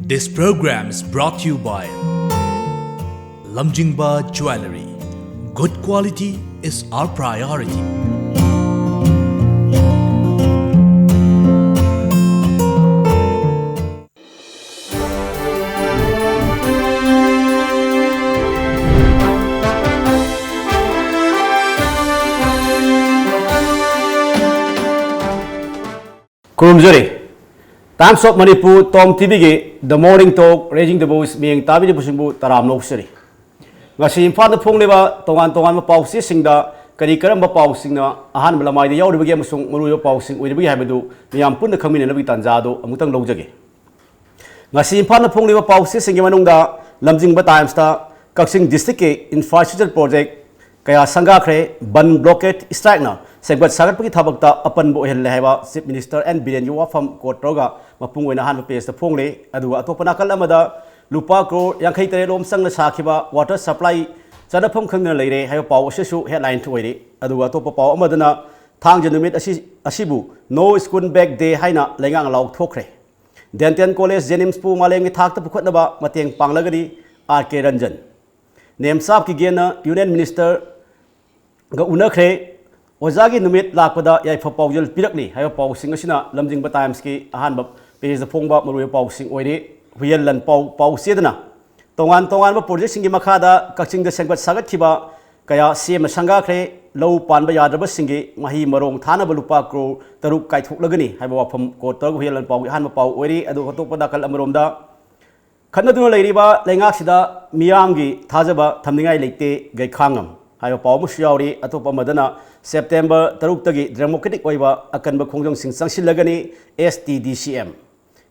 This program is brought to you by Lamjingba Jewelry. Good quality is our priority. Kurumjari, Times of Manipur, Tom TV, The Morning Talk, Raising the Voice, being Tabi Pusimbu, Taram Noksari. Ngasi impan na pong liba, tongan mapausi singda, kani karamba pausing na, ahan malamay di yaw di bagay masung maluyo pausing, uwi di bagay habadu, niyampun na kami na nabi tanzado, amutang lojage. Ngasi impan na pong liba pausi singga manungda, Lamjingba Times ta, kaksing district infrastructure project, kaya sangakre, ban blockade strike na, segbat sagat pagi thabakta apan bo hel lehwa Chief Minister and Biren Yuwa from Kotroga mapungoi na han pes ta phongle aduga atopana kal amada lupa crore yankhai tere lom sang na sakhiba water supply chanapham khangna leire hay paw asisu headline thoire aduga topa paw amadana thang janumit asibu no school bag day haina lengang law thokre Dental College Jenims pu maleng thak ta pukhat ba mateng panglagani RK Ranjan nemsap ki gena Union Minister ga unakre Ozagi numit lakpada yai for Paujal Pirakni, have a pausing Sina, Lamjingba Times ki, a hand pays the Pongba Maru pausing Oide, Huel and Pau Sedana. Tongan projecting Makada, catching the Sangat Sagatiba, Kaya, Siem Sangakre, Low Panbayada Singi, Mahi Marong, Tana Balupa Crow, Taruk Kaitu Lagani, have a from Kotor, Huel and Pau, Han Pau, Oide, Adotopadakal Amaromda. Kanadu Ladiba, Langaxida, Miyangi, Tazaba, Tamingai Late, Gaikangam. Hayo paw mo siyawri atopa madana September 3 tagi democratic oiba akanba khongjong singsang silagani STDCM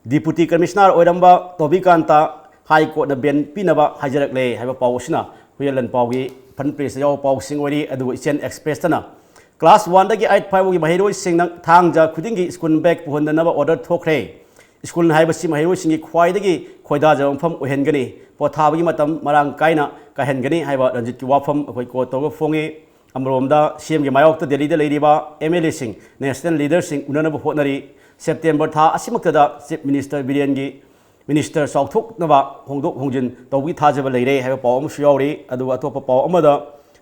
Deputy Commissioner oiramba Tobikanta High Court na ben pinaba hajarak le haiba paw sina huyalan pawgi pan press yaw paw singori adu Chen Express tana Class 1 dagi 85 gi mahiroi singnang thangja khudingi school bag puhandanaba order thokre School haiba si mahiroi singi khwaidagi khoida jawam pham ohengani pothabagi matam marang kaina kahengani haiba ranjit ki wafam akoi ko to fongi amromda CM gi mayok to Delhi da leiriba MLA sing national leaders sing unana bo honari September tha asimakta Chief Minister Biren gi Minister Sauthuk naba hongdok hongjin togi thajaba leire haiba pawam siyawri adu atopa paw amada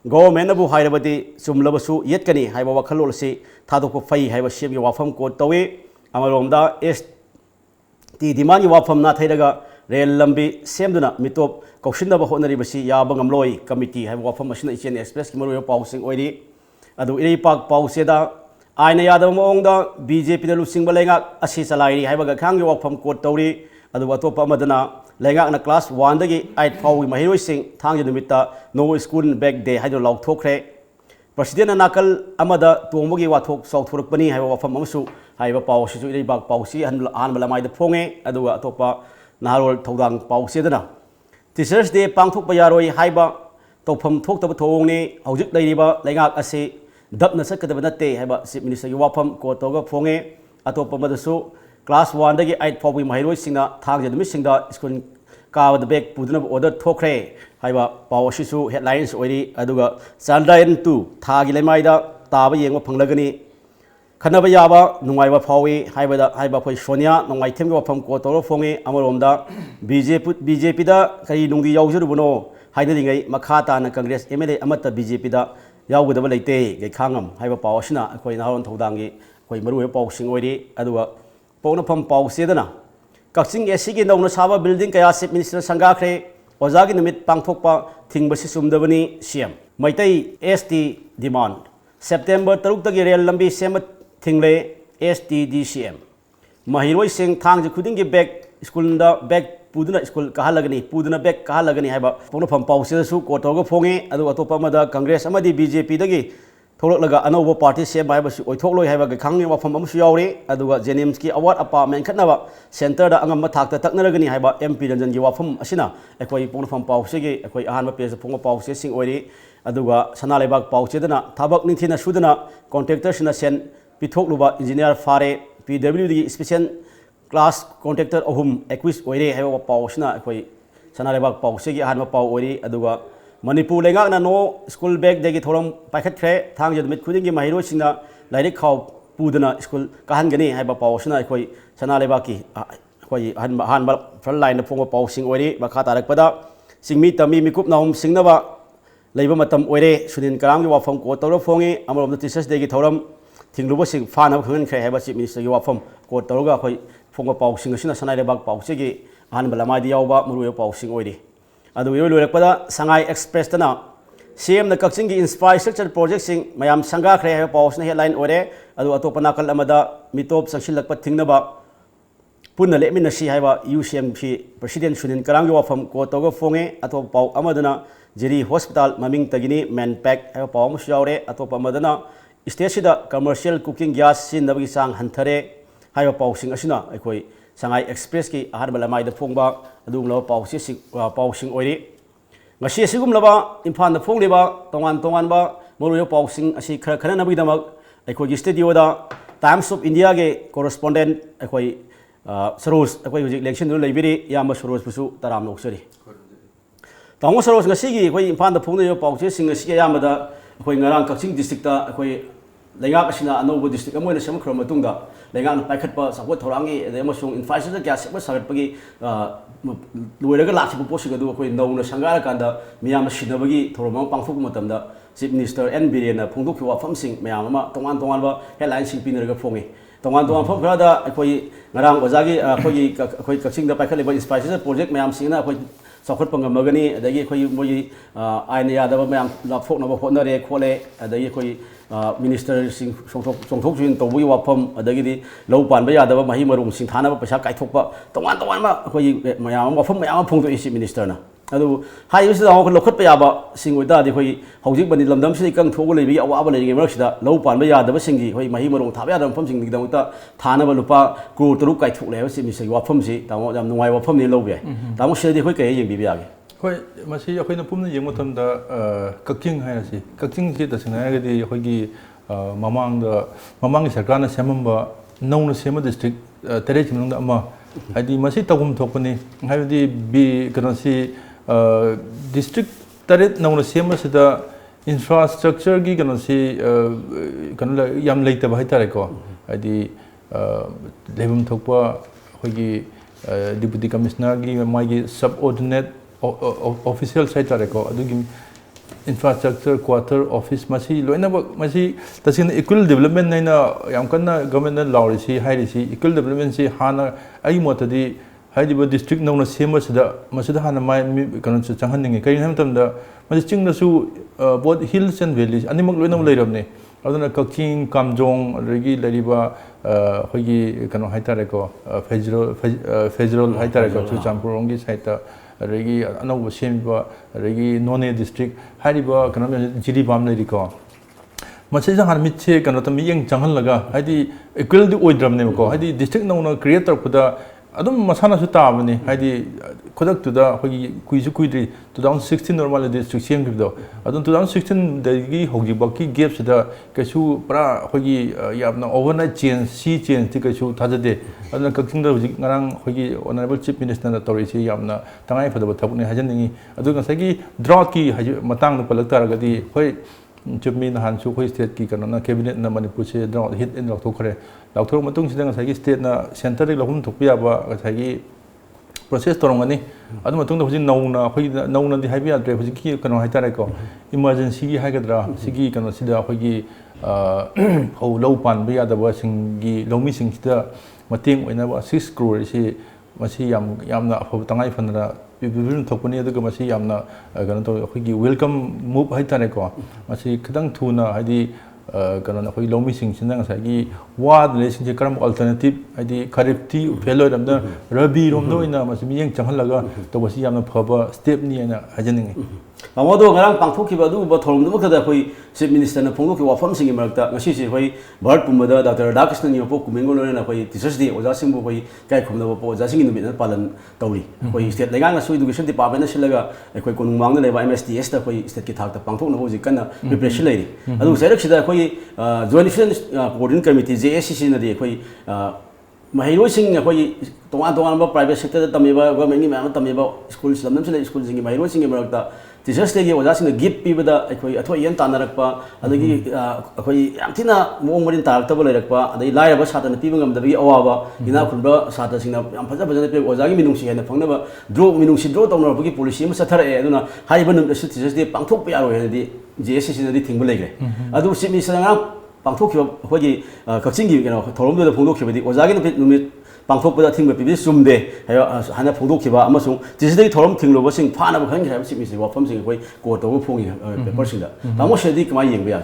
government abu hairabati sumlabasu yetkani haiba wakhalol si thadok fai haiba CM gi wafam ko towi amromda ST dimani wafam na thairaga Rail Lambi Semduna Mitop Kaushinda Bahonari Basi Yabangam Loy Committee have Wafam Machine Chen Express Kimaru Pausing Oidi Adu Iri Park Pauseda Aina Yadamongda BJP the Lusing Balenga Asisalai Habaga Kangi Wafam Court Tori Adu Watopa Madana Lenga na Class 1 Dagi I'd Pawi Mahiro Sing Tangi Numita No School Bag Day Hydro Law Tokre President Nakal Amada Tumogi Watok South Turkpani have Wafam Masu Haiba Pausi Iri Park Pausi and Anbalamai the Ponge Adu Atopa Naharol Todang Pau Sedana. Teachers Day Pangtuk Bayaroi Haiba, Topum Tok the Tone, Hojik Ladiba, Langak Ase, Dubna Sakabanate, Haba, Chief Minister Yuwapam, Kotoga Ponge, Atopa Madasu, Class 1 Dagi 8 Powi Mahiro Singa, Tag the missing the school car with the bag, Pudun of order Tokre, Haiba, Pawashisu, headlines already, Aduga, Sandayan 2, Tagilemaida, Tabi Yang Panglagani. Kanabayaba, Nungaiba Pawi, Haiba Poi Sonia, Nungaitim from Kotoro Fongi, Amaromda, BJP da, Kari Nungi Yauzuruno, Hiding Makata and Congress, Emily Amata BJP da, Yaw with the Valete, Gekangam, Haiba Pawashina, Koinaron Todangi, Koimaru Pausing Odi, Adua, Ponapam Pau Sedana. Kaksing Esigi no Saba building Kayasip Minister Sangakre, Ozagi Namit Pangtokpa, Tingbasisum Devani, Siam. Maitai ST demand. September 3 tagi Rail Lambi Semat Tingle STDCM. Mahiroi Sing Tang Kudingi Bag School Bag Puduna School Kahalagani, Puduna Bag Kahalagani Haba, Ponapam Pausisu, Kotoga Fongi, Aduatopamada, Congress Amadi BJP Dagi, Tololaga Anova Party Sem Bibasu, Tolo have a Kangi from Amshiori, Adua Jenimski Award Apartment Kanava, Center the Angamatak, the Taknagani Haba, MP and Jiwa from Asina, Equi Ponapam Pausigi, Equi Ahama Pes, Ponga Pausing Ori, Aduga Sanalebak Pausedana, Tabak Nitina Sudana, contractors in a sen. Pitokluba Engineer Fare, PWD Special Class Contractor Ohum, Equis Oire, have a Pausna, Sanalebak Pausigi, Hanma Pau Ori, Aduga, Manipur Lenga, no school bag, they get home, packet tray, Tang Mid Kudingi, Mahiro Sina, Lady Cow, Pudana School, Kahangani, have a Pausna, Sanalebaki, ꯑꯩꯈꯣꯏ ꯑꯍꯥꯟꯕ ꯐ꯭ꯔꯟ ꯂꯥꯏꯟꯗ ꯐꯣꯡꯕ ꯄꯥꯎꯁꯤꯡ ꯑꯣꯏꯔꯤ ꯃꯈꯥ ꯇꯥꯔꯛꯄꯗ ꯆꯤꯡꯃꯤ ꯇꯝꯃꯤ ꯃꯤꯀꯨꯞ ꯅꯥꯍꯨꯝ ꯁꯤꯡꯅꯕ ꯂꯩꯕ ꯃꯇꯝ ꯑꯣꯏꯔꯦ ꯁꯨꯅꯤꯜ ꯀꯔꯥꯝꯒꯤ ꯋꯥꯐꯝ ꯀꯣꯠ ꯇꯧꯔ ꯐꯣꯡꯉꯤ ꯑꯃꯔꯣꯝꯗ ꯇꯤꯆꯔꯁ ꯗꯦꯒꯤ ꯊꯧꯔꯝ ꯊꯤꯡꯂꯨꯕꯁꯤꯡ ꯐꯥꯅꯕ ꯈꯪꯍꯟꯈ꯭ꯔꯦ ꯍꯥꯏꯕ ꯆꯤꯐ ꯃꯤꯅꯤꯁꯇꯔꯒꯤ ꯋꯥꯐꯝ ꯀꯣꯠ ꯇꯧꯔꯒ ꯑꯩꯈꯣꯏ ꯐꯣꯡꯕ ꯄꯥꯎꯁꯤꯡ ꯑꯁꯤꯅ ꯁꯅꯥꯏꯔꯩꯕꯥꯛ ꯄꯥꯎꯆꯦꯒꯤ ꯑꯍꯥꯟꯕ ꯂꯃꯥꯏꯗ ꯌꯥꯎꯕ ꯃꯔꯨꯑꯣꯏꯕ ꯄꯥꯎꯁꯤꯡ ꯑꯣꯏꯔꯤ ꯑꯗꯨ ꯏꯔꯣꯏ ꯂꯣꯏꯔꯛꯄꯗ ꯁꯉꯥꯏ ꯑꯦꯛꯁꯄ꯭ꯔꯦꯁꯇꯅ ꯁꯤꯑꯦꯝꯅ ꯀꯛꯆꯤꯡꯒꯤ ꯏꯟꯐ꯭ꯔꯥꯁ꯭ꯇ꯭ꯔꯛꯆꯔ ꯄ꯭ꯔꯣꯖꯦꯛꯁꯤꯡ ꯃꯌꯥꯝ ꯁꯪꯒꯥꯈ꯭ꯔꯦ ꯍꯥꯏꯕ ꯄꯥꯎꯁꯤꯅ ꯍꯦꯗꯂꯥꯏꯟ ꯑꯣꯏꯔꯦ ꯑꯗꯨ ꯑꯇꯣꯞꯄ ꯅꯥꯀꯜ ꯑꯃꯗ ꯃꯤꯇꯣꯞ ꯆꯪꯁꯤꯜꯂꯛꯄ ꯊꯤꯡꯅꯕ ꯄꯨꯟꯅ ꯂꯦꯞꯃꯤꯟꯅꯁꯤ ꯍꯥꯏꯕ UCMC ꯄ꯭ꯔꯁꯤꯗꯦꯟ ꯁꯨꯅꯤꯜ ꯀꯔꯥꯝꯒꯤ ꯋꯥꯐꯝ ꯀꯣꯠ ꯇꯧꯔꯒ ꯐꯣꯡꯉꯦ ꯑꯇꯣꯞꯄ ꯄꯥꯎ ꯑꯃꯗꯅ ꯖꯤꯔꯤ ꯍꯣꯁꯄꯤꯇꯥꯜ ꯃꯃꯤꯡꯇꯒꯤꯅꯤ ꯃꯦꯟꯄꯦꯛ ꯍꯥꯏꯕ ꯄꯥꯎ ꯑꯃꯁꯨ ꯌꯥꯎꯔꯦ ꯑꯇꯣꯞꯄ ꯑꯃꯗꯅ ꯁ꯭ꯇꯦꯠꯁꯤꯗ ꯀꯃꯔꯁꯤꯌꯦꯜ ꯀꯨꯀꯤꯡ ꯒ꯭ꯌꯥꯁ ꯁꯤꯖꯤꯟꯅꯕꯒꯤ ꯆꯥꯡ ꯍꯟꯊꯔꯦ ꯍꯥꯏꯕ ꯄꯥꯎꯁꯤꯡ ꯑꯁꯤꯅ ꯑꯩꯈꯣꯏ ꯁꯉꯥꯏ ꯑꯦꯛꯁꯄ꯭ꯔꯦꯁꯀꯤ ꯑꯍꯥꯟꯕ ꯂꯃꯥꯏꯗ ꯐꯣꯡꯕ ꯑꯗꯨꯒꯨꯝꯂꯕ ꯄꯥꯎꯁꯤꯡ ꯑꯣꯏꯔꯤ ꯉꯁꯤ ꯑꯁꯤꯒꯨꯝꯂꯕ ꯏꯝꯐꯥꯜꯗ ꯐꯣꯡꯂꯤꯕ ꯇꯣꯉꯥꯟ ꯇꯣꯉꯥꯟꯕ ꯃꯔꯨꯑꯣꯏꯕ ꯄꯥꯎꯁꯤꯡ ꯑꯁꯤ ꯈꯔ ꯈꯟꯅꯅꯕꯒꯤꯗꯃꯛ ꯑꯩꯈꯣꯏꯒꯤ ꯁ꯭ꯇꯨꯗꯤꯑꯣꯗ ꯇꯥꯏꯝꯁ ꯑꯣꯐ ꯏꯟꯗꯤꯌꯥꯒꯤ ꯀꯣꯔꯦꯁꯄꯣꯟꯗꯦꯟ ꯑꯩꯈꯣꯏ ꯁꯔꯣꯖ ꯑꯩꯈꯣꯏ ꯍꯧꯖꯤꯛ ꯂꯦꯡꯁꯤꯟꯗꯨꯅ ꯂꯩꯕꯤꯔꯤ ꯏꯌꯥꯝꯕ ꯁꯔꯣꯖꯄꯨꯁꯨ ꯇꯔꯥꯝꯅ ꯑꯣꯛꯆꯔꯤ ꯇꯥꯃꯣ ꯁꯔꯣꯖ ꯉꯁꯤꯒꯤ ꯑꯩꯈꯣꯏ ꯏꯝꯐꯥꯜꯗ ꯐꯣꯡꯂꯤꯕ ꯄꯥꯎꯆꯦꯁꯤꯡ ꯑꯁꯤ ꯑꯌꯥꯝꯕꯗ ꯑꯩꯈꯣꯏ ꯉꯔꯥꯡ ꯀꯛꯆꯤꯡ ꯗꯤꯁꯇ꯭ꯔꯤꯛꯇ ꯑꯩꯈꯣꯏ ꯂꯩꯉꯥꯛ ꯑꯁꯤꯅ ꯑꯅꯧꯕ ꯗꯤꯁꯇ꯭ꯔꯤꯛ ꯑꯃ ꯑꯣꯏꯅ ꯁꯦꯝꯒꯠꯈ꯭ꯔꯕ ꯃꯇꯨꯡꯗ ꯂꯩꯉꯥꯛꯅ ꯄꯥꯏꯈꯠꯄ ꯆꯥꯎꯈꯠ ꯊꯧꯔꯥꯡꯒꯤ ꯑꯃꯁꯨꯡ ꯏꯟꯐ꯭ꯔꯥꯁ꯭ꯇ꯭ꯔꯛꯆꯔ ꯀꯌꯥ ꯁꯦꯝꯒꯠ ꯁꯥꯒꯠꯄꯒꯤ ꯂꯣꯏꯔꯒ ꯂꯥꯛꯈꯤꯕ ꯄꯣꯠꯁꯤꯡ ꯑꯗꯨ ꯑꯩꯈꯣꯏ ꯅꯧꯅ ꯁꯪꯒꯥꯔꯀꯥꯟꯗ ꯃꯤꯌꯥꯝꯅ ꯁꯤꯟꯅꯕꯒꯤ ꯊꯧꯔꯝ ꯑꯃ ꯄꯥꯡꯊꯣꯛꯄ ꯃꯇꯝꯗ ꯆꯤꯐ ꯃꯤꯅꯤꯁꯇꯔ N. ꯕꯤꯔꯦꯟꯅ ꯐꯣꯡꯗꯣꯛꯈꯤꯕ ꯋꯥꯐꯝꯁꯤꯡ ꯃꯌꯥꯝ ꯑꯃ ꯇꯣꯉꯥꯟ ꯇꯣꯉꯥꯟꯕ ꯍꯦꯗꯂꯥꯏꯟꯁꯤꯡ ꯄꯤꯅꯔꯒ ꯐꯣꯡꯉꯤ ꯇꯣꯉꯥꯟ ꯇꯣꯉꯥꯟꯕ ꯃꯐꯝ ꯈꯔꯗ ꯑꯩꯈꯣꯏ ꯉꯔꯥꯡ ꯑꯣꯖꯥꯒꯤ ꯑꯩꯈꯣꯏ ꯀꯛꯆꯤꯡꯗ ꯄꯥꯏꯈꯠꯂꯤꯕ ꯏꯟꯐ꯭ꯔꯥꯁ꯭ꯇ꯭ꯔꯛꯆꯔ ꯄ꯭ꯔꯣꯖꯦꯛ ꯃꯌꯥꯝꯁꯤꯡꯅ ꯑꯩꯈꯣꯏ ꯆꯥꯎꯈꯠꯄ ꯉꯝꯃꯒꯅꯤ ꯑꯗꯒꯤ ꯑꯩꯈꯣꯏ ꯃꯣꯏꯒꯤ ꯑꯥꯏꯟꯅ ꯌꯥꯗꯕ ꯃꯌꯥꯝ ꯂꯥꯞꯊꯣꯛꯅꯕ ꯍꯣꯠꯅꯔꯦ ꯈꯣꯠꯂꯦ ꯑꯗꯒꯤ ꯑꯩꯈꯣꯏ ꯃꯤꯅꯤꯁꯇꯔꯁꯤꯡ ꯆꯣꯡꯊꯣꯛ ꯆꯣꯡꯁꯤꯟ ꯇꯧꯕꯒꯤ ꯋꯥꯐꯝ ꯑꯗꯒꯤꯗꯤ ꯂꯧ ꯄꯥꯟꯕ ꯌꯥꯗꯕ ꯃꯍꯩ ꯃꯔꯣꯡꯁꯤꯡ ꯊꯥꯅꯕ ꯄꯩꯁꯥ ꯀꯥꯏꯊꯣꯛꯄ ꯇꯣꯉꯥꯟ ꯇꯣꯉꯥꯟꯕ ꯑꯩꯈꯣꯏꯒꯤ ꯃꯌꯥꯝ ꯑꯃ ꯋꯥꯐꯝ ꯃꯌꯥꯝ ꯑꯃ ꯐꯣꯡꯗꯣꯛꯏ ꯆꯤꯐ ꯃꯤꯅꯤꯁꯇꯔꯅ ꯑꯗꯨ ꯍꯥꯏꯔꯤꯕꯁꯤꯗ ꯑꯃꯨꯛ ꯂꯧꯈꯠꯄ ꯌꯥꯕꯁꯤꯡ ꯑꯣꯏꯇꯥꯔꯗꯤ ꯑꯩꯈꯣꯏ ꯍꯧꯖꯤꯛ ꯃꯅꯤ ꯂꯝꯗꯝꯁꯤꯗ ꯏꯀꯪ ꯊꯣꯛꯑꯒ ꯂꯩꯕꯒꯤ ꯑꯋꯥꯕ ꯂꯩꯔꯤꯉꯩ ꯃꯔꯛꯁꯤꯗ ꯂꯧ ꯄꯥꯟꯕ ꯌꯥꯗꯕꯁꯤꯡꯒꯤ ꯑꯩꯈꯣꯏ ꯃꯍꯩ ꯃꯔꯣꯡ ꯊꯥꯕ ꯌꯥꯗꯕ ꯃꯐꯝꯁꯤꯡꯒꯤꯗꯃꯛꯇ ꯊꯥꯅꯕ ꯂꯨꯄꯥ ꯀ꯭ꯔꯣꯔ 3 ꯀꯥꯏꯊꯣꯛꯂꯦ ꯍꯥꯏꯕ ꯆꯤꯐ ꯃꯤꯅꯤꯁꯇꯔꯒꯤ ꯋꯥꯐꯝꯁꯤ ꯇꯥꯃꯣ ꯌꯥꯝ ꯅꯨꯡꯉꯥꯏꯕ ꯋꯥꯐꯝꯅꯤ ꯂꯧꯕ ꯌꯥꯏ ꯇꯥꯃꯣ ꯁꯤꯗꯗꯤ ꯑꯩꯈꯣꯏ ꯀꯩ ꯌꯦꯡꯕꯤꯕ ꯌꯥꯒꯦ ꯍꯣꯏ ꯃꯁꯤ ꯑꯩꯈꯣꯏꯅ ꯄꯨꯟꯅ ꯌꯦꯡꯕ ꯃꯇꯝꯗ ꯀꯛꯆꯤꯡ ꯍꯥꯏꯔꯁꯤ ꯀꯛꯆꯤꯡꯁꯤ ꯇꯁꯦꯡꯅ ꯍꯥꯏꯔꯒꯗꯤ ꯑꯩꯈꯣꯏꯒꯤ ꯃꯃꯥꯡꯒꯤ ꯁꯔꯀꯥꯔꯅ ꯁꯦꯝꯃꯝꯕ ꯅꯧꯅ ꯁꯦꯝꯕ ꯗꯤꯁꯇ꯭ꯔꯤꯛ 9ꯒꯤ ꯃꯅꯨꯡꯗ ꯑꯃ ꯍꯥꯏꯗꯤ ꯃꯁꯤ ꯇꯧꯐꯝ ꯊꯣꯛꯄꯅꯤ ꯍꯥꯏꯕꯗꯤ ꯀꯩꯅꯣꯁꯤ ꯗꯤꯁꯇ꯭ꯔꯤꯛ 9 नौना सेमसिदा इंफ्रास्ट्रक्चर की कनोसी कनो याम लेतब हाइतारे को हाइदी लेबम थोकपा होगी डिप्यूटी कमिश्नर की मागी सबऑर्डिनेट ऑफिशियल हाइतारे को अदुगी इंफ्रास्ट्रक्चर क्वार्टर ऑफिस मसी लोइनबक मसी तसिन इक्वल डेवलपमेंट नैना याम कन्ना गवर्नमेंट लाउरिसी हाइरिसी इक्वल डेवलपमेंट से हाना आई मोतदी हाइदिबो डिस्ट्रिक्ट नौना सेमसिदा मसिदा हाना माय कनो चंगहनिंगे कई हमतमदा मसी चिंगदसु बोथ हिल्स एंड वैलीज अनिमक लोइनम लेरबने अदुना कक्चिंग कामजोंग अदगी लेरिबा होगी कनो हाइतारे को फेजरल हाइतारे को चुचांपुरोंगी साइता अदगी अनौब सेमबा अदगी नोने डिस्ट्रिक्ट हाइदिबा कनो जिरिबाम लेरिको मसे जहां मिचे कनो तम यंग चंगहलगा हाइदि इक्वल दि ओइद्रमने को हाइदि डिस्ट्रिक्ट नौना क्रिएट तौरपदा अदम मसाना सु ताबने हाइदि खुदक तुदा होगी कुइजु कुइद्रि 2016 नॉर्मल डिस्ट्रिक्ट सेम गिबदो अदम 2016 दगी होगी बाकी गैप सिदा कैसु परा होगी याबना ओवरनाइट चेंज सी चेंज ति कैसु थाजदे अदन कक्सिंग द होगी ngarang होगी ऑनरेबल चीफ मिनिस्टर ना तोरिसि याबना तंगाई फदब थबने हाजनिंगी अदु ngसगी ड्रॉट की मतंग न पलक तारगदी होय चुमी नहानसु होय स्टेट की कनो कैबिनेट न मणिपुर से ड्रॉट हिट इन लौथोखरे लाउथोर मतुंग सिदा ngसगी स्टेट ना सेंटर रि लहुम थोपियाबा ngसगी प्रोसेस तोरंगनी अदु मतुंग द होजि नौना होय नौना दि हाइबि आद्रे होजि की कनो हाइतारे को इमरजेंसी की हाइगद्रा सिगी कनो सिदा होगी हो लौ पान बि यादबा सिंगी लौमी सिंगसिदा मतेंग ओइनाबा 6 crore सि मसी यामना अफब तंगाई फनरा बिबिन थोपनी अदुग मसी यामना कनो तो होगी वेलकम मूव हाइतारे को मसी खदंग थुना हाइदि कनो अखोई लौमी सिंगसिना ngsaigi वाद लेसिंग करम अल्टरनेटिव हाइदि खरिफ्ती फेलो रमदा रबी रोमदो इना मसी मियंग चंगहलगा तो बसी यामना फबा स्टेप नि ना हाजनिंग मामोदो ngarang pangthokkiba aduba thoromdumukada khoi chief minister na phongdokki wafamsingi marakta ngasi si khoi bharat pumada dr radhakrishnan yopo kumengo lona khoi teachers day oja singbu khoi kai khumna bo oja singi numit na palan tawri khoi state lengang na su education department na silaga khoi konung mangna leba MSTS ta khoi state ki thak ta pangthokna ho ji kana preparation leiri adu sairak sida khoi joint defense coordinating committee JSCC na de khoi mahirosing akhoi tongan tongan ba private sector da tamiba government ni ma tamiba school lam nam school sing mahirosing marakta teachers day oja sing gift pibada akhoi athoi yan tanarakpa adagi akhoi yamthina mong marin tarakta ba leirakpa adai lai ba sata na piba ngam da bi awaba ina khunba sata sing na yam phaja phaja pe oja gi minung sing na phangna ba draw minung si draw tawna ba gi policy ma sathara e aduna hai ba num da teachers day pangthok pa yaro di JSC na di thingba legre adu simi sanga pangthokhiba akhoi kakching gi thorom da phongdokhiba di oja gi numit pangthokpada thingba pibi sumde hayo hana phongdokhiba amasung tisidai thorom thingloba sing phana ba khang khaiba simi wafam sing koi ko to phongi paper sing da tamo shedi kama yengba ya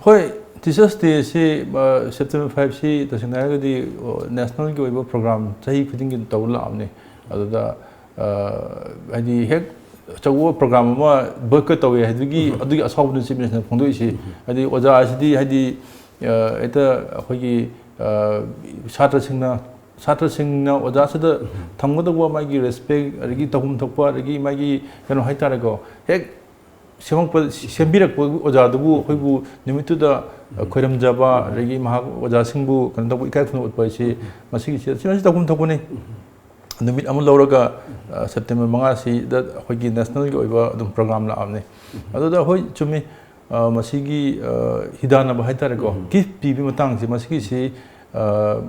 hoi teachers day se September 5 si tasina ga di national gi oiba program chahi khuding gi tawla amne aduda adi hek chawo program ma baka tawe hadugi adugi asawbu simi na phongdoi si adi oja asidi hadi eta akhoi chatra singna Satra singna oja sada thamgada magi respect rigi tahum thokpa rigi magi kano haitara go hek semang sembirak oja dubu hoibu nimitu da khoiram jaba rigi maha oja singbu kan tabu ikai khunu utpai si masigi si tahum thokune numit amul lauraga September 5 si da hoigi national gi oiba dum program la amne adu da hoi chumi masigi hidana ba haitara go gift pibi matang si masigi si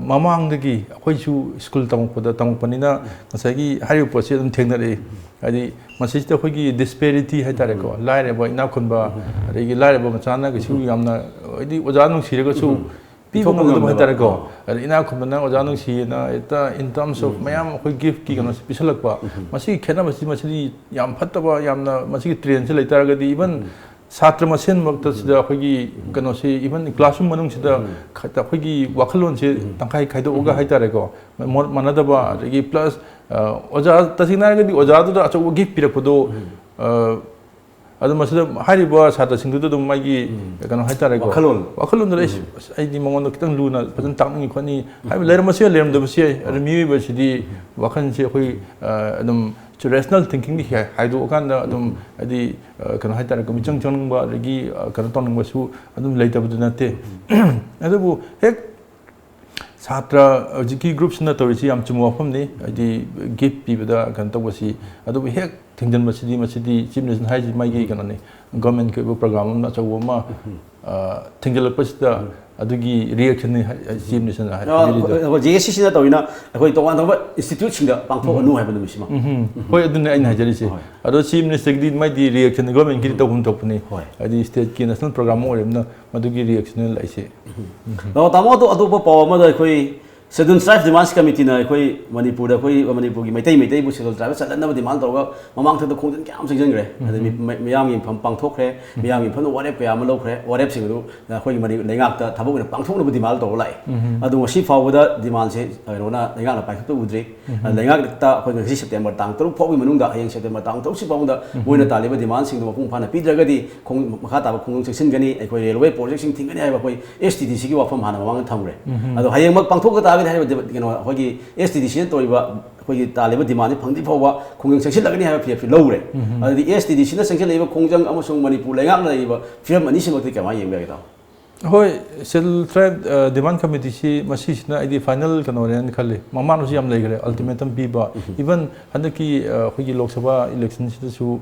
mamangdagi akhoi school tamukpada tamukpanina ngasagi hariu posi dum thengnare adi masista khoi disparity haitare ko laire ba ina khunba regi laire ba machana gi su yamna adi oja nung sirega su pibu ngam haitare ko ina khunna oja nung si na eta in terms of mayam khoi gift ki gano pisalakpa masi khena masi yam phattaba yamna masi train se leitaraga di even Satra masin makta sida khoi kano si even classroom manung sida khata khoi wakhalon se tangkai khaido uga haitare ko manada ba regi plus oja tasina ga di oja du da acho gift pirakodo adu masida hari ba satra singdu du magi kano haitare ko wakhalon da ai di mongon kitang luna pajan takni khoni hai leram se leram da se remi ba sidi wakhan se khoi adum rational thinking ni haidu kan da adum adi kan haitara ko michang chang ba regi kan tong ba su adum leita bu na te adu hek satra jiki groups na to si am chumo phom ni adi gift pi ba kan to ba si adu hek thingjan masidi chief minister hai ji mai gi kan ni government ko program na chawo ma thingjal pasita adugi reaction ni chief minister ha JSC na to ina akhoi tongan tong institute singa pangthok anu hai ba dum sima hoi adun ai najari si ado chief minister di mai di reaction government ki to hum thok ni adi state ki national program orem na madugi reaction lai se no tamo to adu pa paw ma da akhoi Scheduled Tribes Demands Committee na akhoi Manipur ki maitai bu Scheduled Tribes salan na demand tawga mamang thada khongjan kyam singjang gre adi miyam gi pangthok khre miyam gi phano warep kya ma lokre warep sing du akhoi mani lengak ta thabok na pangthok na bu demand taw lai adu si fawda demand se rona lengak na paikhu udre lengak ta akhoi ngi September tang 3 fawi manung da hayang September tang 3 si pawda boina taliba demand sing du mapung phana pidraga di khong makha ta khong section gani akhoi railway project sing thingani ai ba akhoi STDC gi wafam hana mamang thamre adu hayang mak pangthok ka hogi STDC to iba hogi taliba demand phangdi phawa khongjang section lagani ha PF lowre adi STDC na section leba khongjang amasung Manipur lengak na iba film ani simok ti kama yengbe ga hoi Scheduled Tribe demand committee si masi na id final kanoren khale mamanu si am legre ultimatum bi ba even handaki hogi lok sabha election si su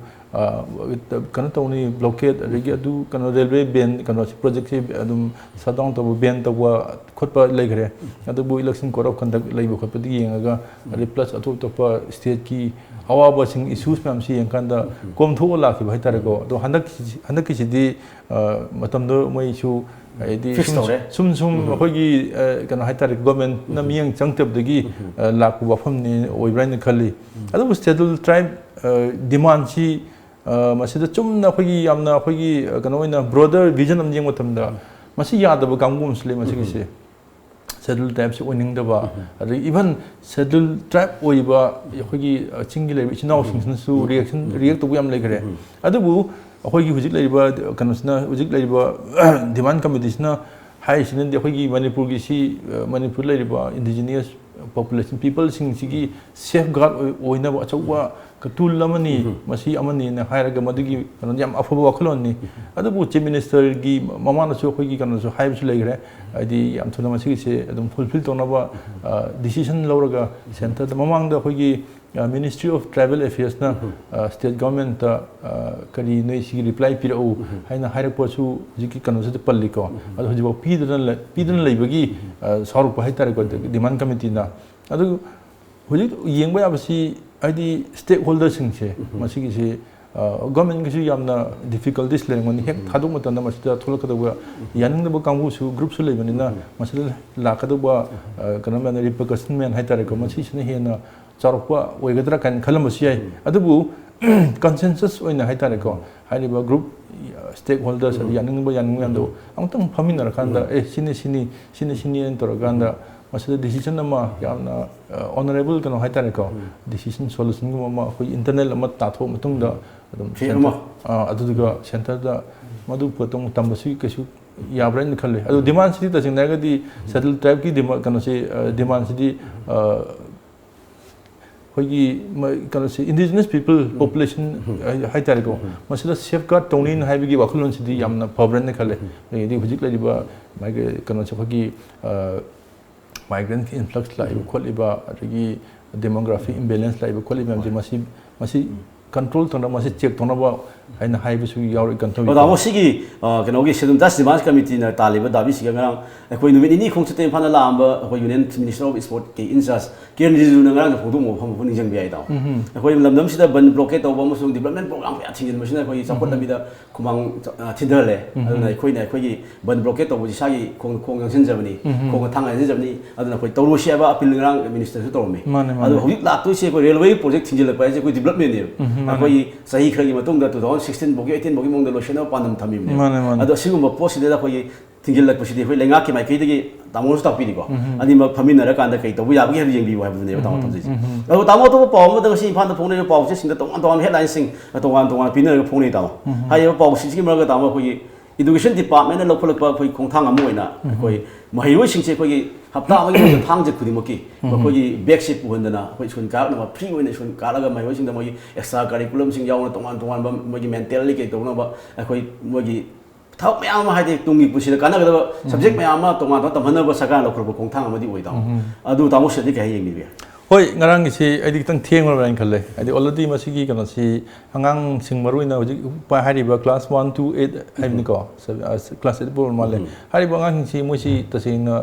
kan tawni blockade regi adu kan railway ban kan project si adum sadong to ban to wa khotpa legre adu bu election code of conduct leibo khotpa di yenga ga plus atu to pa state ki awaba sing issues pam si yang kan da kom tho la ki bhai tar ko to handaki si di matam do moi su edi sum hogi kan haitar government na miyang changtab dagi laku wafam ni oibrain khali adu Scheduled Tribe demand si masida chumna hogi amna hogi kan oina broader vision am jeng matamda masi yadaba kangum sle masi se Scheduled Tribe si oning da ba even Scheduled Tribe oiba hogi chingi le chinaw sing su react to yam le gre adu bu akhoi hujik laiba kanasna hujik laiba demand committee na hai sin de akhoi Manipur gi si Manipur laiba indigenous population people sing safeguard oina ba chawwa katul lamani masi amani na hairaga madigi kanon yam afoba wakhlon ni adu chief minister gi mamana so khoi gi kanon so haib su legre adi yam thuna masi se adum fulfill tona ba decision lawraga center da mamang da khoi gi Ministry of Travel Affairs na state government kari nei si reply pirau haina hairak posu jiki kanon se palli ko adu hojiba pidan leibagi saruk pa haitare ko demand committee na adu hoji yengba abasi adi stakeholders singse masigi se government gi yamna difficulties lengoni hek thaduk matanda masida tholakadwa yaningba kangbu su group su leibani na masida lakadwa kanam na repercussion men haitare ko masi sine hena charokwa oigadra kan khalamasi ai adubu consensus oina haitare ko haiba group stakeholders yaningba yaningando amtang phaminara khanda sini entoraganda masada decision nama yamna honorable kano haitare ko decision solution ma khoi internal ama tatho matungda adum aduga center da madu potong tambasi kesu yabran khalle adu demand city ta singna gadi settle tribe ki demand kano se demand city kano se indigenous people population haitare ko masada safeguard tongnin haibigi wakhlon city yamna pabran khalle di hujik la diba mai kano se khogi migrant influx la ibu khol iba adagi demographic imbalance la ibu khol iba masi control tona masi check tona ba haina haibu su yauri control da mo sigi kanogi sedum das demand committee na taliba dabi siga ngarang akoi numit ini khong chute phana la amba akoi union minister of sport ke in charge ken rizu na ngarang phodu mo pham phun jang bi ai da akoi lamdam sida ban blockade to ba mo sung development program ya thingin masina akoi support lamida kumang thindale aduna akoi na akoi ban blockade to bu sagi khong yang sin jabani khong thang ai jabani aduna akoi tawro sia ba appeal ngarang minister su tawme adu hoyi la tu se ko railway project thinjil pa je ko development ne akoi sahi khagi matung da 2016 bogi 18 bogi mong da loshena pandam thamim ne adu sigum post de da akoi tingil lak pasidi hoi lenga ki mai kai degi tamo sta pi di ko ani ma phamin na kan da kai to bu ya bu yeng bi wa bu ne tamo tamo ji adu tamo to paw mo da si phan da phone ne paw se sing da tong headline sing tong pi na phone ne tamo hai paw si ki ma ga tamo khoi education department na lokhol pa khoi khong thang amu ina khoi mahai roi sing se khoi hapta ma gi thang je khudi mo ki khoi back ship bu handa na khoi sun ka na free oi na sun ka la ga mai roi sing da mo extra curriculum sing yaw na tong ba mo gi mentally ke to na ba khoi mo gi thau mayam ma haide tungi pusi kana ga subject mayam ma tonga to tamhana ba saka lo khurbo kong thang amadi oi da adu tamo se di ka yeng ni be hoi ngarang gi si adi tang thieng ro ran khalle adi already masigi kana si angang sing maru na hoji pa hari ba class 1 to 8 haimni ko class 8 bol male hari ba ngang si mo si tasing na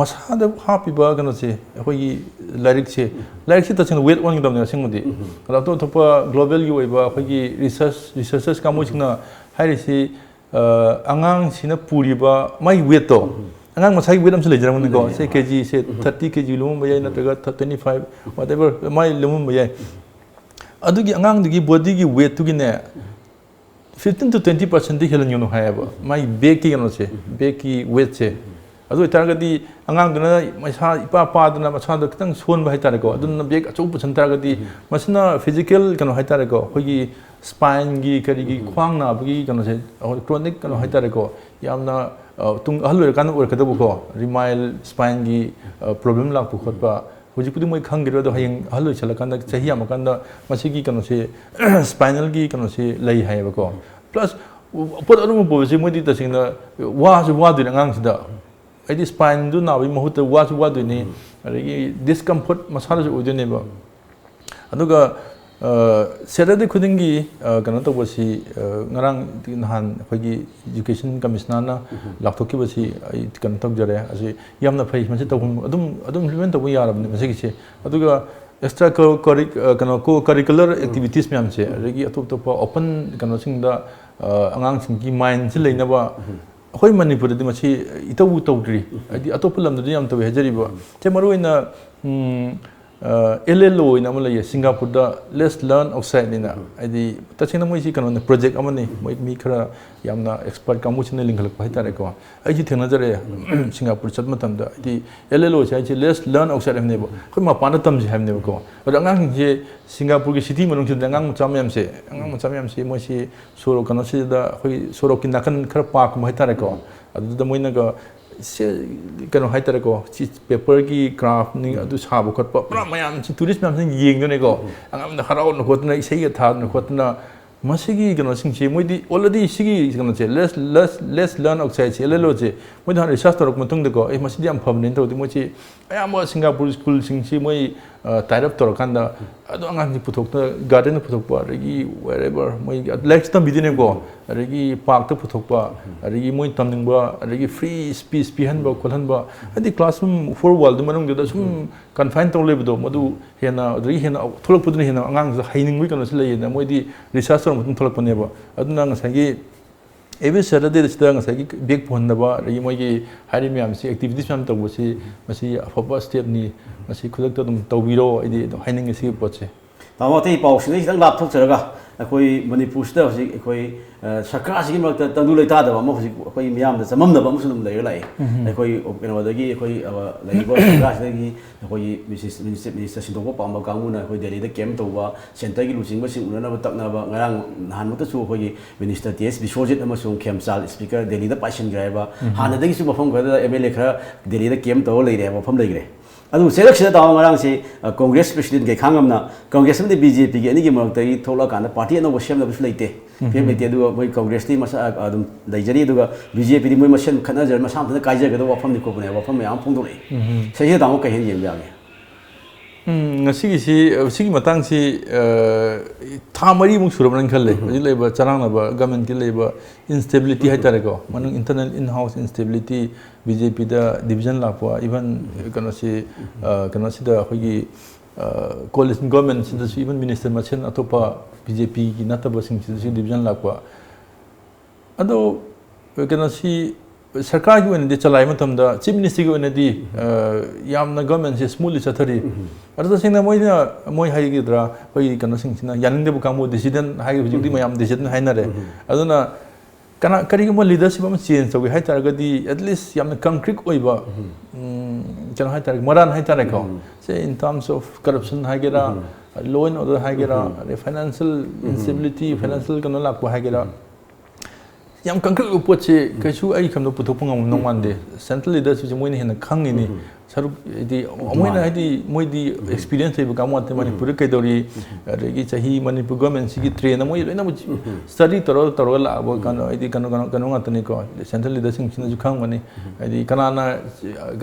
masada happy ba kana si hoi lyric se tasing weight one dam na sing mudi kala to thopa global yu oi ba hoi researchers ka mo sing na hari si angang sina puri ba mai weight to angang masai weight am se lejara mun ko se kg se 30 kg lumum ba yai na taga 25 whatever mai lumum ba yai adugi angang digi body gi weight tu gi ne 15 to 20% di helan yono hai ba mai bag ki no se bag ki weight se adu targa di angang duna masa ipa pa duna masa da kitang son ba hai tar ko adun bag achou pusan targa di masna physical kan hai tar ko hogi spine gi kari gi khwang na bagi kan se chronic kan hai tar ko yamna tung halur kan or ka bu ko remial spine gi problem la pu khot ba hoji pudi moi khang giro do hayeng halur chala kan da chahi am kan da masi gi kan se spinal gi kan se lai hai ba ko plus pot arum bo se moi di ta sing na wa du ngang sida ai spine du na bi mahut wa du ni ari discomfort masala ju ujene ba aduga Saturday khudingi kana to bosi ngarang han khoi education commissioner na laktoki bosi kan tok jare asi yamna phai man se to adum implement to yarab ne mase ki aduga extra curricular activities myam se regi atop top open kana sing da angang sing ki mind se leina ba khoi manipur di masi itawu tawdri adi atop lam da yam to hejari ba te maruina LLO in amala Singapore da let's learn outside nina adi tachina moi si kanon project amani moi mi khara yamna expert kamu chine lingal pai tare ko ai ji thena jare Singapore chat matam da adi LLO chai chi let's learn outside amne bo khoi ma pana tam ji hamne ko rangang je Singapore ki city manung chida ngang chamyam se moi si soro kana si da khoi soro kin nakan khara park mai tare ko adu da moi na ga kano hai tara ko chi paper ki craft ni adu sabu khat pa pra mayam chi tourist mayam sing yeng ne ko angam na harau no khotna isai ga tha no khotna masigi kano sing chi moi di already sigi kano che let's learn outside che lelo che moi da research tor ko tung de ko masidi am pham nen to di moi chi ayam singapore school sing chi moi tie up tor kan da adu angam ni puthok ta garden puthok pa regi wherever moi lex tam bidine ko regi park ta puthok pa regi moi tam ning ba regi free speech pihan ba kolhan ba adi classroom for world manung da sum confine to le do madu hena regi hena tholok pudne hena angang za haining wi kan se le na moi di research tor mutun tholok pane ba aduna nga sagi every Saturday sida nga sagi big phone da ba regi moi gi hari mi am si activities am to si masi afoba step ni masi khudak to dum tawbiro idi haining si poche तामोते पाउस ने खितंग लाप थोकचरगा अखोई मणिपुर सिदा हजि अखोई सरकार सिगि मक्ता तंदु लेता दबा म हजि अखोई मियाम the सममदबा मुसुलुम लेर लाई अखोई केनोदगी अखोई लेबो सरकार सिदगी अखोई मिनिस्टर सिंदोको पाम कांगुना अखोई दिल्ली द कैम्प तोबा सेंटर की लुचिंग सिंग उननबा तकनबा ngarang nahan mata chu अखोई मिनिस्टर टीएस बिश्वजित अमसुंग खेमचाल स्पीकर दिल्ली द पाइसन ग्राइबा हानदगी सु मफम खदा एमएलए खरा दिल्ली द कैम्प तो लेरे मफम लेगरे अदु सेलेक्शन दाव ngarang si कांग्रेस प्रेसिडेंट के खांगमना कांग्रेस में बीजेपी के अनिगी मरक्तई थोला कान पार्टी अनो सेम न लेते फेम लेते अदु मोय कांग्रेस ती मसा अदुम लेजरी अदुगा बीजेपी दी मोय मसन खना जर मसा त काइजगदो वफम नि कोपने वफम याम फोंदोले सेहि दाव कहि येम यागे ngasi si matang si tha mari mung surabran khalle ji leba charang na ba government ki leba instability hai tare ko manung internal in house instability BJP da division la po even kana si da hogi coalition government sin da even minister ma chen atopa BJP ki nata ba sing si division la po ado kana si सरकार की वने चलाई मतम दा chief minister की वने दी यामना government से smoothly चथरी अरदा Singh मोय हाई गिद्रा होई कनो सिंह सिना यानिंग देबु कामो डिसीजन हाई हुजुदी मयाम डिसीजन हाइना रे अदुना कना करी को लीडरशिप हम चेंज तोगे हाई तारगदी एटलीस्ट यामना कंक्रीट ओइबा जन हाई तारग मरान हाई तारग को से in terms of corruption high गेरा लॉ एंड ऑर्डर हाई गेरा फाइनेंशियल इंस्टेबिलिटी फाइनेंशियल कनो लाको हाई गेरा याम concrete उपोचे कैसु I खमनो पुथोप ngam nongmande central leaders ji moine hena khangni ni saru di moine haidi moi di experience ei ba mate manipur kai dori regi chahi manipur government si gi train moi loina study toro la bo kan ai kan ngatani ko central leaders sing sina ju khang mani ai kana na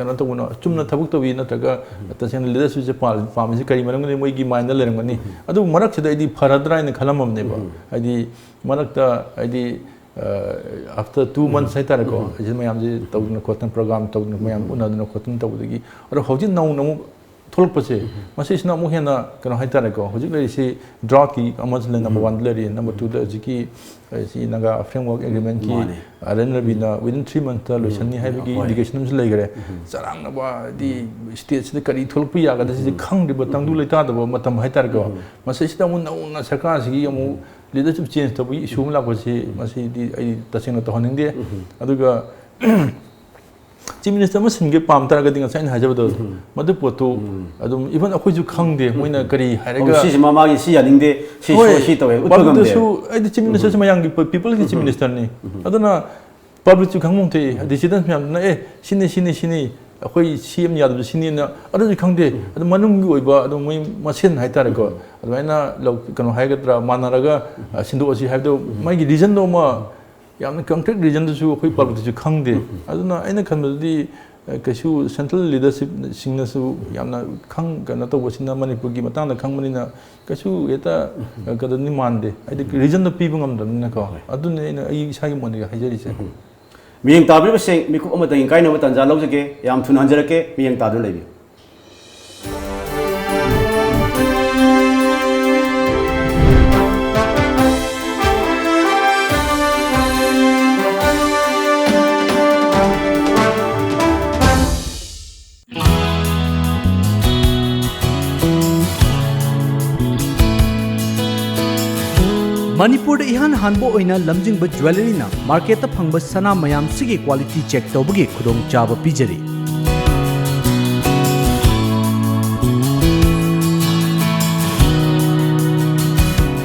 kana to no chumna thabuk to bi na taga ta central leaders ji pam ji kari manang ni moi gi mind la lerang mani adu marak sida ai faradra ni khalamam ne ba ai marak ta ai after 2 months sai tarako ajin mayam ji tawna khotan program tawna mayam unadna khotan tawdagi aro hojin naw namu tholp pache masi sna mu hena kana hai tarako hojik le si draw ki amaz le number 1 le number 2 da jiki si naga framework agreement ki aren rabina within 3 months lo sanni hai bi indication nam le gare sarang na ba di state se kari tholp ya ga da si khang di batang du le ta da matam hai tarako masi sna mu na sarkar si amu leadership change to bi issue la ko si masi di ai tasing to haning de aduga chief minister ma singe pam tar ga ding sain hajab do madu poto adum even akoi ju khang de moina kari haraga si mama gi si yaning de si so si to utgam de su ai chief minister ma yang people ki chief minister ni aduna public ju khangmong te decision myam na sini akoi CM yadu sini na adu khangde adu manung gi oiba adu moi masen hai tar ko adwaina lo kano hai gadra manaraga sindu asi have do mai gi reason do ma yamna concrete reason do su akoi public ju khangde aduna aina khanbadi kasu central leadership singna su yamna khang kana to bosina manipur gi matang da khangmani na kasu eta kadani mande ai reason do pi bungam da na ko aduna ina ai sagi moni ga hajari se miyang tabi basing mikup amata ing kain amata tanza laujake yam thun hanjarake miyang tadu lebi Manipur इहान हानबो ओइना लमजिंग jewellery ना market फंग सना मयाम सिगी quality check तौबगी खुदोंग चाब पिजरी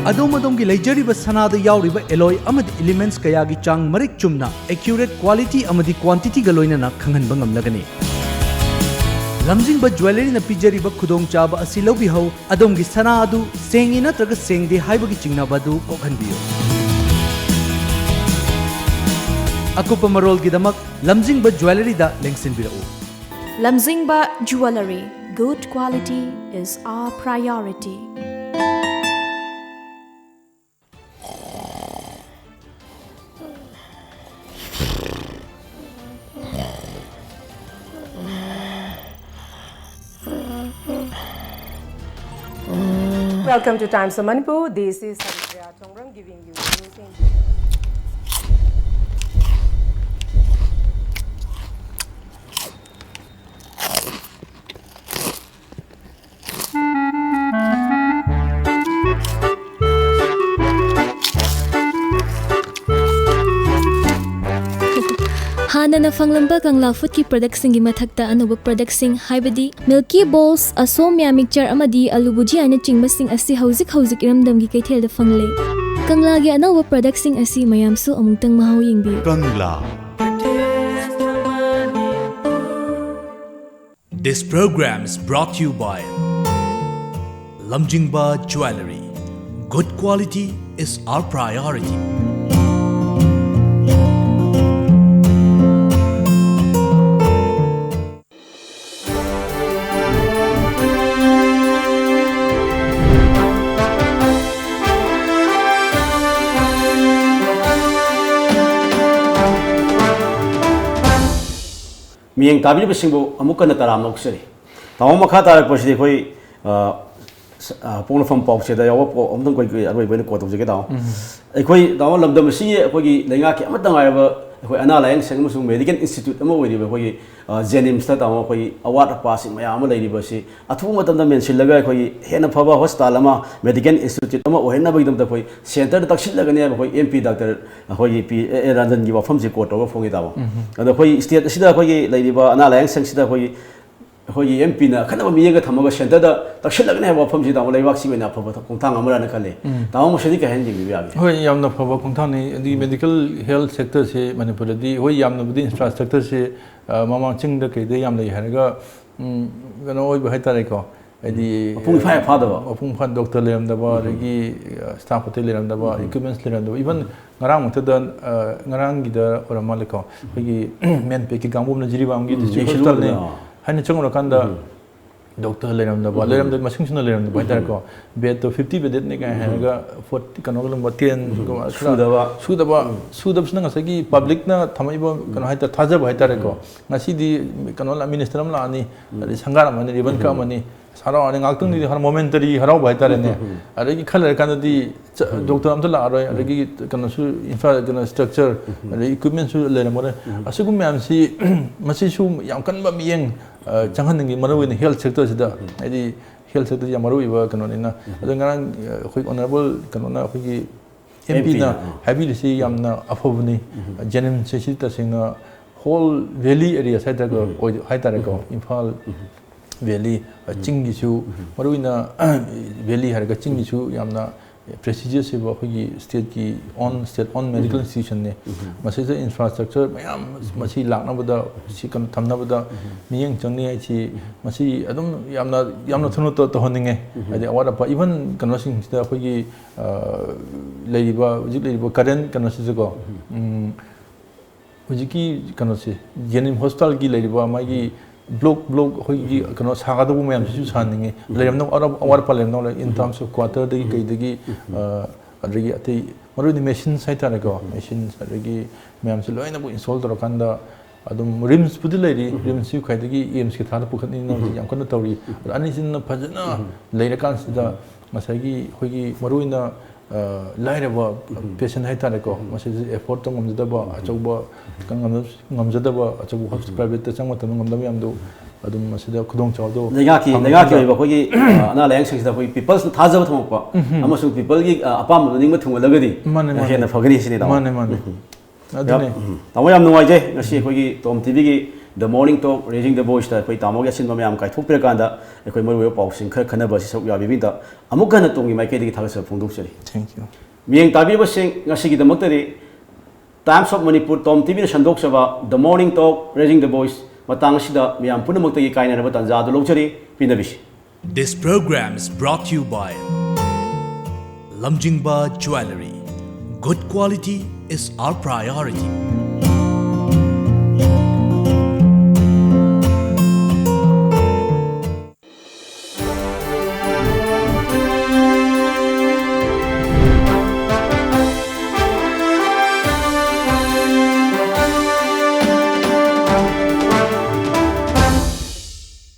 ꯑꯗꯣꯝꯒꯤ ꯂꯩꯖꯔꯤꯕ ꯁꯅꯥꯗ ꯌꯥꯎꯔꯤꯕ ꯑꯦꯂꯣꯏ ꯑꯃꯗꯤ ꯏꯂꯤꯃꯦꯟꯠꯁ ꯀꯌꯥꯒꯤ ꯆꯥꯡ ꯃꯔꯤꯛ ꯆꯨꯝꯅ ꯑꯦꯀ꯭ꯌꯨꯔꯦꯠ ꯀ꯭ꯋꯥꯂꯤꯇꯤ ꯑꯃꯗꯤ ꯀ꯭ꯋꯥꯟꯇꯤꯇꯤꯒ ꯂꯣꯏꯅꯅ ꯈꯪꯍꯟꯕ ꯉꯝꯂꯒꯅꯤ ꯂꯝꯖꯤꯡꯕ ꯖ꯭ꯋꯦꯂꯔꯤꯅ ꯄꯤꯖꯔꯤꯕ ꯈꯨꯗꯣꯡꯆꯥꯕ ꯑꯁꯤ ꯂꯧꯕꯤꯍꯧ ꯑꯗꯣꯝꯒꯤ ꯁꯅꯥ ꯑꯗꯨ ꯁꯦꯡꯉꯤ ꯅꯠꯇ꯭ꯔꯒ ꯁꯦꯡꯗꯦ ꯍꯥꯏꯕꯒꯤ ꯆꯤꯡꯅꯕ ꯑꯗꯨ ꯀꯣꯛꯍꯟꯕꯤꯌꯨ ꯑꯀꯨꯞꯄ ꯃꯔꯣꯜꯒꯤꯗꯃꯛ ꯂꯝꯖꯤꯡꯕ ꯖ꯭ꯋꯦꯂꯔꯤꯗ ꯂꯦꯡꯁꯤꯟꯕꯤꯔꯛꯎ Lamzingba Jewelry. Good quality is our priority. Welcome to Times of Manipur. This is Haripriya Chongrang giving you news in हाना फंगलंबा कंगला फूड की प्रोडक्ट सिंगी मथक्ता अनोबा प्रोडक्ट सिंग हाइबदी मिल्की बोल्स असोमिया मिक्सचर अमदी आलू भुजिया ने चिंगबा सिंग असी हौजिक हौजिक इरमदम की कैथेल द फंगले कंगला गे अनोबा प्रोडक्ट सिंग असी मयामसु अमुक्तंग महाउ यिंगबी Kangla. This program is brought to you by Lamjingba Jewelry. Good quality is our priority. ꯃꯤꯌꯦꯡ ꯇꯥꯕꯤꯔꯤꯕꯁꯤꯡꯕꯨ ꯑꯃꯨꯛ ꯍꯟꯅ ꯇꯔꯥꯝꯅ ꯑꯣꯛꯆꯔꯤ ꯇꯥꯃꯣ ꯃꯈꯥ ꯇꯥꯔꯛꯄꯁꯤꯗꯤ ꯑꯩꯈꯣꯏ ꯄꯣꯛꯅꯐꯝ ꯄꯥꯎꯆꯦꯗ ꯌꯥꯎꯕ ꯑꯃꯨꯛꯇꯪ ꯑꯩꯈꯣꯏ ꯑꯔꯣꯏꯕ ꯑꯣꯏꯅ ꯀꯣꯜ ꯇꯧꯖꯒꯦ ꯇꯥꯃꯣ ꯑꯩꯈꯣꯏ ꯇꯥꯃꯣ ꯂꯝꯗꯝ ꯑꯁꯤꯒꯤ ꯑꯩꯈꯣꯏꯒꯤ ꯂꯩꯉꯥꯛꯀꯤ ꯑꯃꯠꯇ ꯉꯥꯏꯔꯕ ꯑꯩꯈꯣꯏ ꯑꯅꯥ ꯂꯥꯏꯌꯦꯡ ꯁꯪ ꯑꯃꯁꯨꯡ ꯃꯦꯗꯤꯀꯦꯜ ꯏꯟꯁꯇꯤꯇ꯭ꯌꯨꯠ ꯑꯃ ꯑꯣꯏꯔꯤꯕ ꯑꯩꯈꯣꯏꯒꯤ ꯖꯦꯅꯤꯝꯁꯇ ꯇꯥꯃꯣ ꯑꯩꯈꯣꯏꯒꯤ ꯑꯋꯥꯠ ꯑꯄꯥꯁꯤꯡ ꯃꯌꯥꯝ ꯑꯃ ꯂꯩꯔꯤꯕ ꯑꯁꯤ ꯑꯊꯨꯕ ꯃꯇꯝꯗ ꯃꯦꯟꯁꯤꯜꯂꯒ ꯑꯩꯈꯣꯏꯒꯤ ꯍꯦꯟꯅ ꯐꯕ ꯍꯣꯁꯄꯤꯇꯥꯜ ꯑꯃ ꯃꯦꯗꯤꯀꯦꯜ ꯏꯟꯁꯇꯤꯇ꯭ꯌꯨꯠ ꯑꯃ ꯑꯣꯏꯍꯟꯅꯕꯒꯤꯗꯃꯛꯇ ꯑꯩꯈꯣꯏ ꯁꯦꯟꯇꯔꯗ ꯇꯛꯁꯤꯜꯂꯒꯅꯤ ꯍꯥꯏꯕ ꯑꯩꯈꯣꯏ MP ꯗꯥꯛꯇꯔ ꯑꯩꯈꯣꯏꯒꯤ ꯄꯤ ꯔꯟꯖꯟꯒꯤ ꯋꯥꯐꯝꯁꯤ ꯀꯣꯠ ꯇꯧꯔꯒ ꯐꯣꯡꯉꯤ ꯇꯥꯃꯣ ꯑꯗꯣ ꯑꯩꯈꯣꯏ ꯁ꯭ꯇꯦꯠ ꯑꯁꯤꯗ ꯑꯩꯈꯣꯏꯒꯤ ꯂꯩꯔꯤꯕ ꯑꯅꯥ ꯂꯥꯏꯌꯦꯡ ꯁꯪꯁꯤꯗ ꯑꯩꯈꯣꯏꯒꯤ MP ꯅ ꯑꯈꯟꯅꯕ ꯃꯤꯠꯌꯦꯡꯒ ꯊꯝꯃꯒ ꯁꯦꯟꯇꯔꯗ ꯇꯛꯁꯤꯜꯂꯒꯅꯤ ꯍꯥꯏꯕ ꯋꯥꯐꯝꯁꯤ ꯇꯥꯃꯣ ꯂꯩꯕꯥꯛꯁꯤ ꯑꯣꯏꯅ ꯑꯐꯕ ꯈꯣꯡꯊꯥꯡ ꯑꯃꯔꯅ ꯈꯜꯂꯤ ꯇꯥꯃꯣ ꯃꯁꯤꯗꯤ ꯀꯩ ꯍꯥꯏꯅ ꯌꯦꯡꯕꯤꯕ ꯌꯥꯒꯦ ꯍꯣꯏ ꯌꯥꯝꯅ ꯐꯕ ꯈꯣꯡꯊꯥꯡꯅꯤ ꯑꯗꯒꯤ ꯃꯦꯗꯤꯀꯦꯜ ꯍꯦꯜꯊ ꯁꯦꯛꯇꯔꯁꯦ ꯃꯅꯤꯄꯨꯔꯗꯗꯤ ꯍꯣꯏ ꯌꯥꯝꯅꯕꯨꯗꯤ ꯏꯟꯐ꯭ꯔꯥꯁ꯭ꯇ꯭ꯔꯛꯆꯔꯁꯦ ꯃꯃꯥꯡ ꯆꯤꯡꯗ ꯀꯩꯗ ꯌꯥꯝ ꯂꯩ ꯍꯥꯏꯔꯒ ꯀꯩꯅꯣ ꯑꯣꯏꯕ ꯍꯥꯏꯇꯥꯔꯦꯀꯣ ꯍꯥꯏꯗꯤ ꯃꯄꯨꯡ ꯐꯥꯗꯕ ꯃꯄꯨꯡ ꯐꯥ ꯗꯣꯛꯇꯔ ꯂꯩꯔꯝꯗꯕ ꯑꯗꯒꯤ ꯁ꯭ꯇꯥꯐ ꯍꯣꯇꯦꯜ ꯂꯩꯔꯝꯗꯕ ꯏꯀ꯭ꯋꯤꯞꯃꯦꯟꯠꯁ ꯂꯩꯔꯝꯗꯕ ꯏꯚꯟ ꯉꯔꯥꯡꯃꯛꯇꯗ ꯉꯔꯥꯡꯒꯤꯗ ꯑꯣꯏꯔ ꯃꯥꯜꯂꯦꯀꯣ ꯑꯩꯈꯣꯏꯒꯤ ꯃꯦꯟꯄꯦꯛꯀꯤ ꯀꯥꯡꯕꯨꯅ ꯖꯤꯔꯤꯕꯥꯝꯒꯤ ꯗꯤꯁꯇ꯭ꯔꯤꯛ ꯍꯣꯁꯄꯤꯇꯥꯜꯅꯤ ꯍꯥꯏꯅ ꯆꯪꯉꯨꯔꯀꯥꯟꯗ ꯗꯣꯛꯇꯔ ꯂꯩꯔꯝꯗꯕ ꯃꯁꯤꯡ ꯁꯨꯅ ꯂꯩꯔꯝꯗꯕ ꯍꯥꯏꯇꯥꯔꯦꯀꯣ ꯕꯦꯗꯇꯣ 50 ꯕꯦꯗꯦꯠꯅꯤ ꯀꯥꯏ ꯍꯥꯏꯔꯒ 40 ꯀꯩꯅꯣꯒꯨꯝꯕ 10 ꯁꯨꯗꯕꯁꯤꯅ ꯉꯁꯥꯏꯒꯤ ꯄꯕ꯭ꯂꯤꯛꯅ ꯊꯝꯃꯛꯏꯕ ꯀꯩꯅꯣ ꯍꯥꯏꯇꯥꯔꯦ ꯊꯥꯖꯕ ꯍꯥꯏꯇꯥꯔꯦꯀꯣ ꯉꯁꯤꯗꯤ ꯀꯩꯅꯣ ꯃꯤꯅꯤꯁꯇꯔ ꯑꯃ ꯂꯥꯛꯑꯅꯤ ꯑꯗꯩ ꯁꯪꯒꯥꯔ ꯑꯃꯅꯤ ꯔꯤꯕꯟ ꯀꯛꯑꯃꯅꯤ ꯍꯔꯥꯎꯔꯅꯤ ꯉꯥꯛꯇꯪꯗꯤ ꯃꯣꯃꯦꯟꯇꯔꯤ ꯍꯔꯥꯎꯕ ꯍꯥꯏꯇꯥꯔꯦꯅꯦ ꯑꯗꯒꯤ ꯈꯔ ꯂꯩꯔꯀꯥꯟꯗꯗꯤ ꯗꯣꯛꯇꯔ ꯑꯝꯇ ꯂꯥꯛꯑꯔꯣꯏ ꯑꯗꯒꯤ ꯀꯩꯅꯣꯁꯨ ꯀꯩꯅꯣ ꯁ꯭ꯇ꯭ꯔꯛꯆꯔ ꯑꯗꯒꯤ ꯏꯀ꯭ꯋꯤꯞꯃꯦꯟꯠꯁꯨ ꯂꯩꯔꯝꯃꯔꯣꯏ ꯑꯁꯤꯒꯨꯝꯕ ꯃꯌꯥꯝꯁꯤ ꯃꯁꯤꯁꯨ ꯌꯥꯝ ꯀꯟꯕ ꯃꯤꯠꯌꯦꯡ ꯆꯪꯍꯟꯅꯤꯡꯉꯤ ꯃꯔꯨꯑꯣꯏꯅ ꯍꯦꯜꯊ ꯁꯦꯛꯇꯔꯁꯤꯗ ꯍꯥꯏꯗꯤ ꯍꯦꯜꯊ ꯁꯦꯛꯇꯔꯁꯤ ꯌꯥꯝ ꯃꯔꯨꯑꯣꯏꯕ ꯀꯩꯅꯣꯅꯤꯅ ꯑꯗꯣ ꯉꯔꯥꯡ ꯑꯩꯈꯣꯏ ꯑꯣꯅꯔꯦꯕꯜ ꯀꯩꯅꯣꯅ ꯑꯩꯈꯣꯏꯒꯤ MP ꯅ ꯍꯥꯏꯕꯤꯔꯤꯁꯤ ꯌꯥꯝꯅ ꯑꯐꯕꯅꯤ ꯖꯦꯅꯤꯝꯁꯁꯤ ꯁꯤ ꯇꯁꯦꯡꯅ ꯍꯣꯜ ꯚꯦꯂꯤ ꯑꯦꯔꯤꯌꯥ ꯍꯥꯏꯇꯥꯔꯦꯀꯣ ꯏꯝꯐꯥꯜ ꯚꯦꯂꯤ ꯆꯤꯡꯒꯤꯁꯨ ꯃꯔꯨꯑꯣꯏꯅ ꯚꯦꯂꯤ ꯍꯥꯏꯔꯒ ꯆꯤꯡꯒꯤꯁꯨ ꯌꯥꯝꯅ ꯄ꯭ꯔꯦꯁꯤꯖꯤꯌꯁ ꯑꯣꯏꯕ ꯑꯩꯈꯣꯏꯒꯤ ꯁ꯭ꯇꯦꯠꯀꯤ ꯁ꯭ꯇꯦꯠ ꯑꯣꯟ ꯃꯦꯗꯤꯀꯦꯜ ꯏꯟꯁꯇꯤꯇ꯭ꯌꯨꯁꯟꯅꯤ ꯃꯁꯤꯗ ꯏꯟꯐ꯭ꯔꯥꯁ꯭ꯇ꯭ꯔꯛꯆꯔ ꯃꯌꯥꯝ ꯃꯁꯤ ꯂꯥꯛꯅꯕꯗ ꯁꯤ ꯀꯩꯅꯣ ꯊꯝꯅꯕꯗ ꯃꯤꯠꯌꯦꯡ ꯆꯪꯅꯤꯡꯉꯥꯏꯁꯤ ꯃꯁꯤ ꯑꯗꯨꯝ ꯌꯥꯝꯅ ꯊꯨꯅ ꯇꯧꯍꯟꯅꯤꯡꯉꯦ ꯍꯥꯏꯗꯤ ꯑꯋꯥꯠ ꯑꯄꯥ ꯏꯚꯟ ꯀꯩꯅꯣꯁꯤꯡꯁꯤꯗ ꯑꯩꯈꯣꯏꯒꯤ ꯍꯧꯖꯤꯛ ꯂꯩꯔꯤꯕ ꯀꯔꯦꯟ ꯀꯩꯅꯣꯁꯤꯁꯨꯀꯣ ꯍꯧꯖꯤꯛꯀꯤ ꯀꯩꯅꯣꯁꯤ ꯖꯦꯅꯤꯝ ꯍꯣꯁꯄꯤꯇꯥꯜꯒꯤ ꯂꯩꯔꯤꯕ ꯃꯥꯒꯤ ब्लॉक अखोई कनो सागदब मैम से सानी अवार पा लेरम इन टर्म्स ऑफ क्वार्टर कई अतई मरुदी मेशीन हाइतारेको मेशीन मैम से लोनबू इंस्टॉल तौरकान रिम्स पुदी लेरी रिम्स खाई एम्स की थाद पुखनी याम कन तौरी अनीसिन फजना लेरकानसिदा मसागी अखोई मरुइना लाइरब पेशेंट हाइतारेको मसे एफोर्ट तंगमजदब अचौब ngam अचौब हॉस्पिटल प्राइवेट चंग मतम ngam यामदो adum masida khudong chawdo lengaki oiba khoi ana layang sing da khoi people thajab thongpa amasu people gi apam ning ma thung lagadi hena phagani sini da mane adune tamo yam nuai je ngasi khoi gi tom tv gi the morning talk raising the voice ता कोई तामोगे सिन मयाम काई थोक पिरकांदा एकोई मरुवे पाउसिंग खर खनबा सि सौक याबिबिंदा अमुक हन तोंगी माइकेदगी थागस फोंदोकचरी Thank you. मियेंग ताबिबसिंग ngasi दमक्तरी times of Manipur Tom TV संदोकसबा the morning talk raising the voice मतंग सिदा मियाम पुनमक्तगी काइनरबा तंजादु लोकचरी पिनबिसि This program is brought to you by Lamjingba Jewelry. Good quality is our priority.